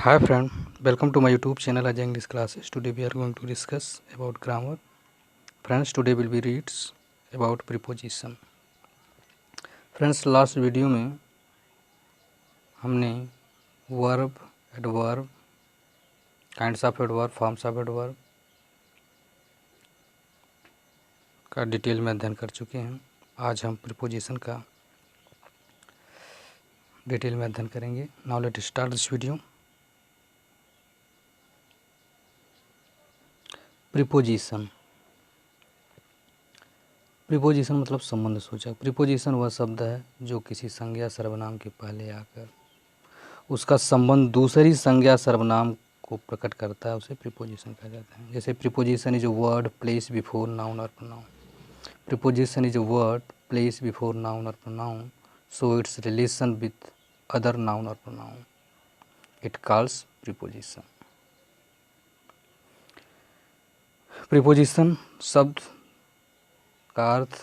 Hi friend, welcome to my YouTube channel Ajay English Classes. Today we are going to discuss about grammar. Friends, today will be reads about preposition. Friends, last video में हमने verb, adverb, kinds of adverb, forms of adverb का detail में अध्ययन कर चुके हैं। आज हम प्रीपोजिशन का डिटेल में अध्ययन करेंगे। Now let start this video. Preposition मतलब संबंध सूचक। प्रीपोजिशन वह शब्द है जो किसी संज्ञा सर्वनाम के पहले आकर उसका संबंध दूसरी संज्ञा सर्वनाम को प्रकट करता है, उसे प्रीपोजिशन कहा जाता है। जैसे preposition is a word place before noun और pronoun. Preposition is a word place before noun और pronoun so its relation with other noun और pronoun it calls preposition. Preposition शब्द का अर्थ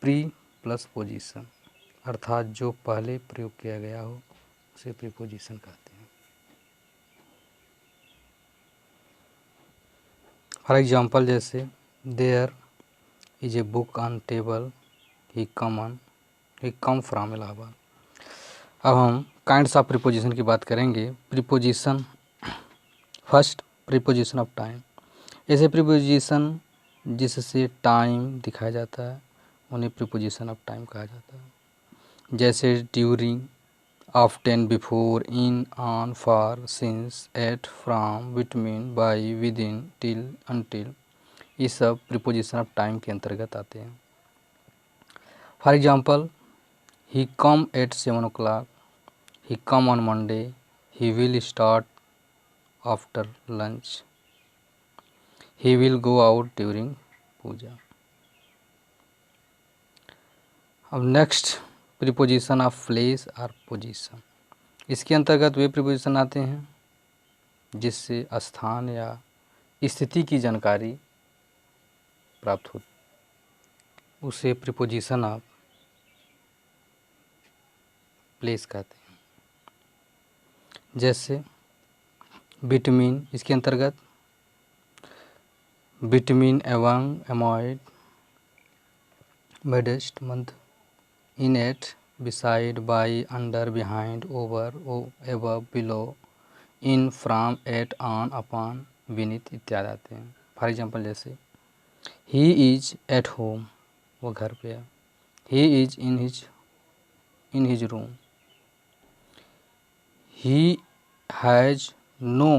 प्री प्लस पोजीशन, अर्थात जो पहले प्रयोग किया गया हो उसे प्रीपोजिशन कहते हैं। फॉर एग्जाम्पल, जैसे there is a book on table, he come from Allahabad. अब हम काइंड्स ऑफ प्रीपोजिशन की बात करेंगे। Preposition first, preposition of time. ऐसे प्रीपोजिशन जिससे टाइम दिखाया जाता है उन्हें प्रीपोजिशन ऑफ टाइम कहा जाता है। जैसे during, often, before, in, on, for, since, at, from, between, by, with in, till, until, ये सब प्रीपोजिशन ऑफ टाइम के अंतर्गत आते हैं। For example, he come at 7 o'clock, he come on Monday, he will start after lunch, he will go out during Puja. अब next, preposition of place और position. इसके अंतर्गत वे प्रीपोजिशन आते हैं जिससे स्थान या स्थिति की जानकारी प्राप्त हो, उसे प्रीपोजिशन ऑफ प्लेस कहते हैं। जैसे बिटवीन, इसके अंतर्गत बिटवीन, एवंग, एमॉइड, मिडेस्ट, मध्य, in, at, beside, by, under, behind, over, above, below, in, from, at, on, upon, beneath इत्यादि आते हैं। फॉर एग्जाम्पल, जैसे ही इज एट होम, वो घर पे है। He is in his room, he has no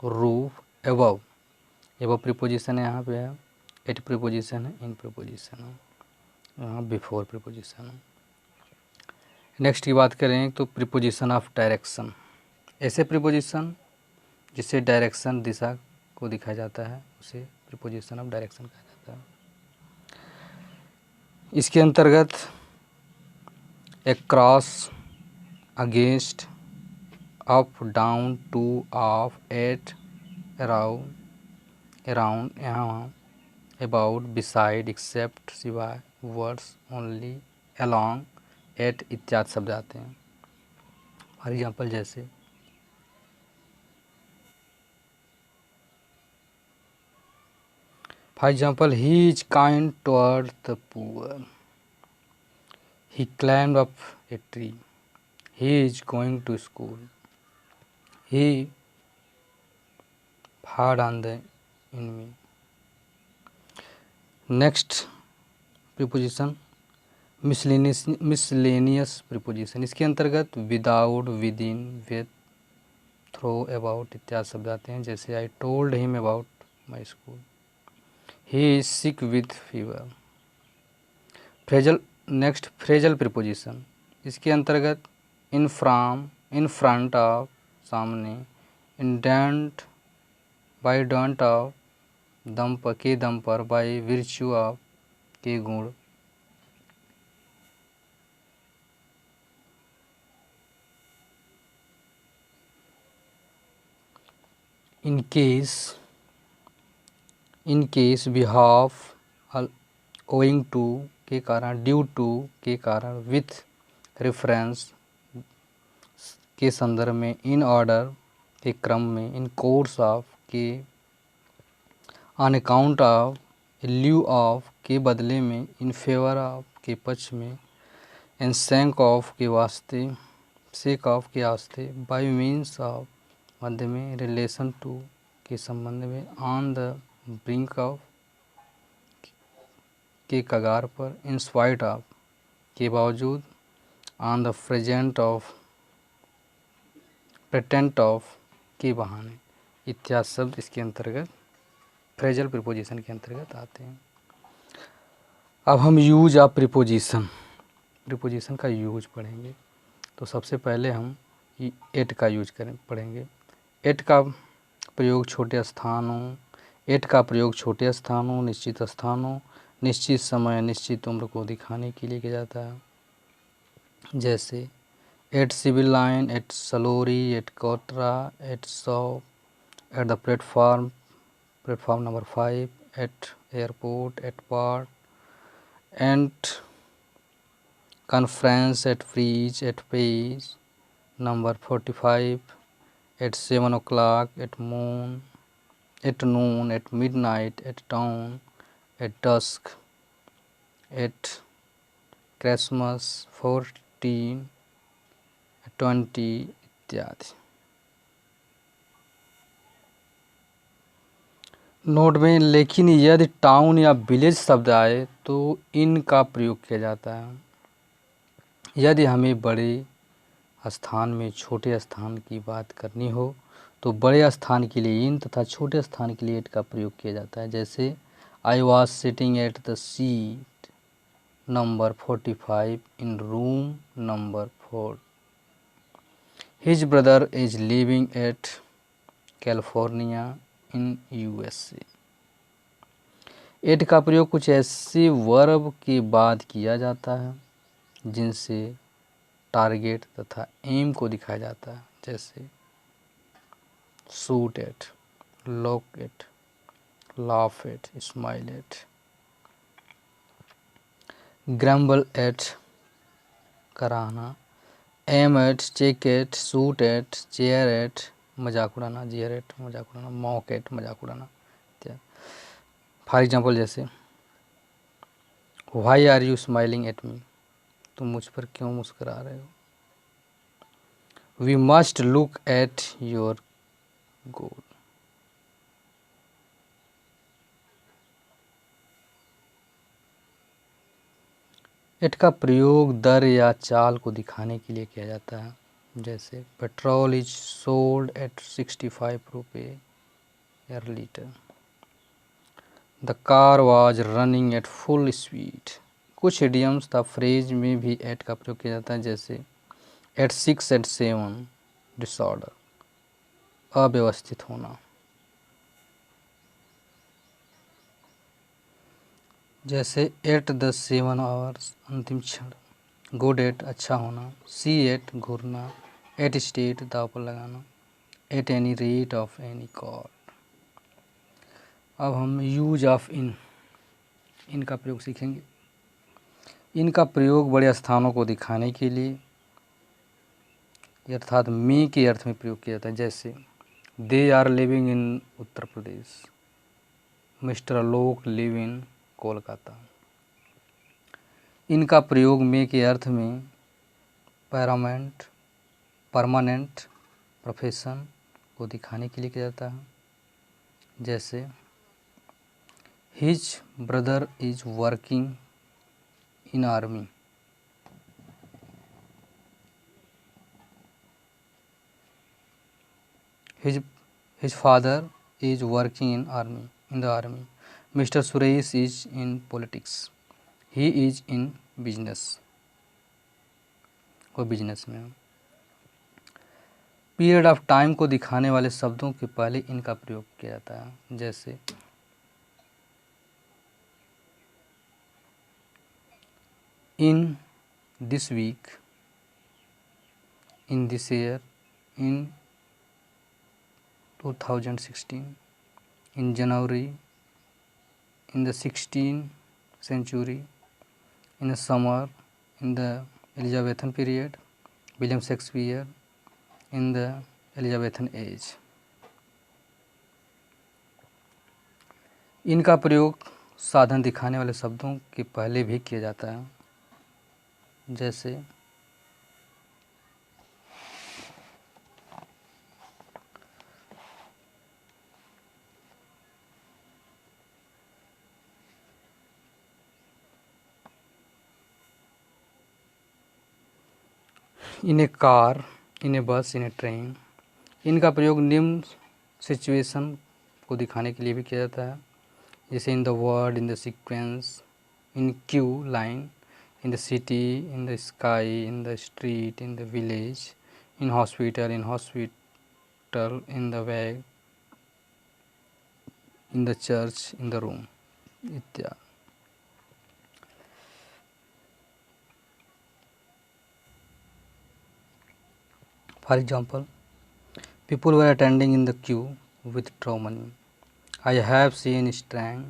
roof above. Above preposition है, यहाँ पे है। एट प्रीपोजिशन है, इन प्रीपोजिशन है, यहाँ बिफोर प्रीपोजिशन है। नेक्स्ट की बात करें तो प्रीपोजिशन ऑफ डायरेक्शन। ऐसे प्रीपोजिशन जिससे डायरेक्शन, दिशा को दिखाया जाता है उसे प्रीपोजिशन ऑफ डायरेक्शन कहा जाता है। इसके अंतर्गत across, against, up, down, to, of, at, around, यहाँ, अबाउट, बिसाइड, एक्सेप्ट, सिवाय, वर्ड्स, ओनली, अलोंग, एट इत्यादि शब्द आते हैं। फॉर एग्जाम्पल, जैसे he is kind toward the poor, he climbed up a tree, he is going to school, he fired on the enemy. Next preposition miscellaneous preposition. इसके अंतर्गत without, with in, with, through, about इत्यादि शब्द आते हैं। जैसे I told him about my school, he is sick with fever. Phrasal, next phrasal preposition. इसके अंतर्गत इन, from, in front of, सामने, इन डेंट, बाई डंट ऑफ, दम पर, के दम पर, बाई विर्च्यू ऑफ, के गुण। In case, behalf, owing to के कारण, ड्यू टू के कारण, विथ रेफरेंस के संदर्भ में, इन ऑर्डर के क्रम में, इन कोर्स ऑफ के, on account of, lieu of के बदले में, इन फेवर ऑफ के पक्ष में, इन सेंक ऑफ के वास्ते, सेक ऑफ के वास्ते, बाय मीन्स ऑफ मध्य में, रिलेशन टू के संबंध में, ऑन द ब्रिंक ऑफ के कगार पर, इन स्पाइट ऑफ के बावजूद, on the present of, pretext of के बहाने इत्यादि शब्द इसके अंतर्गत फ्रेजल प्रीपोजिशन के अंतर्गत आते हैं। अब हम यूज ऑफ प्रीपोजिशन, प्रीपोजिशन का यूज पढ़ेंगे। तो सबसे पहले हम एट का यूज पढ़ेंगे। एट का प्रयोग छोटे स्थानों, एट का प्रयोग छोटे स्थानों, निश्चित स्थानों, निश्चित समय, निश्चित उम्र को दिखाने के लिए किया जाता है। जैसे at civil line, at Salori, at Kotra, at shop, at the platform, platform number 5, at airport, at part, at conference, at bridge, at page number 45, at 7 o'clock, at noon, at midnight, at dawn, at dusk, at Christmas, 14, 20 इत्यादि। Note में, लेकिन यदि town या village शब्द आए तो इनका प्रयोग किया जाता है। यदि हमें बड़े स्थान में छोटे स्थान की बात करनी हो तो बड़े स्थान के लिए इन तथा छोटे स्थान के लिए एट का प्रयोग किया जाता है। जैसे I was sitting at the seat number 45 in room number 4। His brother is living at California in USA। At का प्रयोग कुछ ऐसे वर्ब के बाद किया जाता है जिनसे टारगेट तथा एम को दिखाया जाता है। जैसे shoot at, look at, laugh at, smile at, grumble at कराना, aim at, check at, shoot at, cheer at, मजाक उड़ाना, जियर एट, मजाक उड़ाना, मॉक एट, मजाक उड़ाना इत्यादि। फॉर एग्जाम्पल जैसे why are you smiling at me, तुम मुझ पर क्यों मुस्कुरा रहे हो। We must look at your goal. At का प्रयोग दर या चाल को दिखाने के लिए किया जाता है। जैसे पेट्रोल इज सोल्ड एट 65 रुपये पर litre. The car was running at full speed. कुछ इडियम्स तथा फ्रेज में भी एट का प्रयोग किया जाता है। जैसे एट 6, एट 7, डिसऑर्डर, अव्यवस्थित होना। जैसे एट द 7 आवर्स, अंतिम क्षण। गुड एट, अच्छा होना। सी एट, घूरना। एट स्टेट, दाव पर लगाना। At any rate of any cost. अब हम यूज ऑफ इन का प्रयोग सीखेंगे। इनका प्रयोग बड़े स्थानों को दिखाने के लिए अर्थात में के अर्थ में प्रयोग किया जाता है। जैसे they are living in Uttar Pradesh, mister Alok live in Kolkata. इनका प्रयोग में के अर्थ में परमानेंट प्रोफेशन को दिखाने के लिए किया जाता है। जैसे his brother is working in army. His father is working in the army. Mr. Suresh is in politics. He is in business. वो बिजनेस में। पीरियड ऑफ टाइम को दिखाने वाले शब्दों के पहले इनका प्रयोग किया जाता है। जैसे in this week, in this year, in 2016, in January, in the 16th century, in the summer, in the Elizabethan period, William Shakespeare, in the Elizabethan age. इनका प्रयोग साधन दिखाने वाले शब्दों के पहले भी किया जाता है, जैसे इन ए कार, इन ए बस, इन ए ट्रेन। इनका प्रयोग निम्न सिचुएशन को दिखाने के लिए भी किया जाता है, जैसे in the word, in the sequence, in Q line, in the city, in the sky, in the street, in the village, in hospital, in the bag, in the church, in the room इत्यादि। For example, people were attending in the queue with draw money. I have seen strange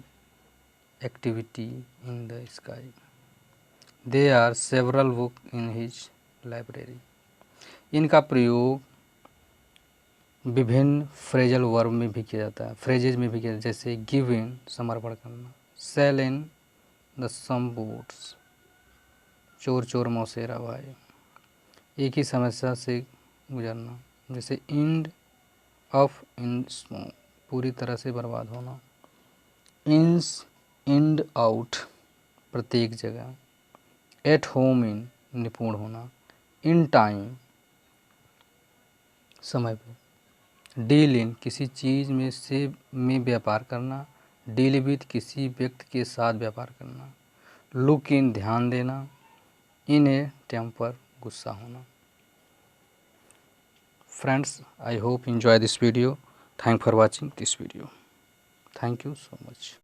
activity in the sky. There are several books in his library. इनका प्रयोग विभिन्न phrasal verb में भी किया जाता है, phrases में भी किया जाता है, जैसे गिव इन समर्पण करना, sail in the same boats, चोर चोर मौसेरा भाई, एक ही समस्या से गुजरना, जैसे इंड ऑफ इन स्मोक, पूरी तरह से बर्बाद होना, इंस इंड आउट, प्रत्येक जगह, एट होम इन, निपुण होना, इन टाइम, समय पर, डील इन, किसी चीज़ में व्यापार करना, डील विथ, किसी व्यक्ति के साथ व्यापार करना, लुक इन, ध्यान देना, इन ए टेम्पर, गुस्सा होना। Friends, I hope you enjoy this video. Thanks for watching this video. Thank you so much.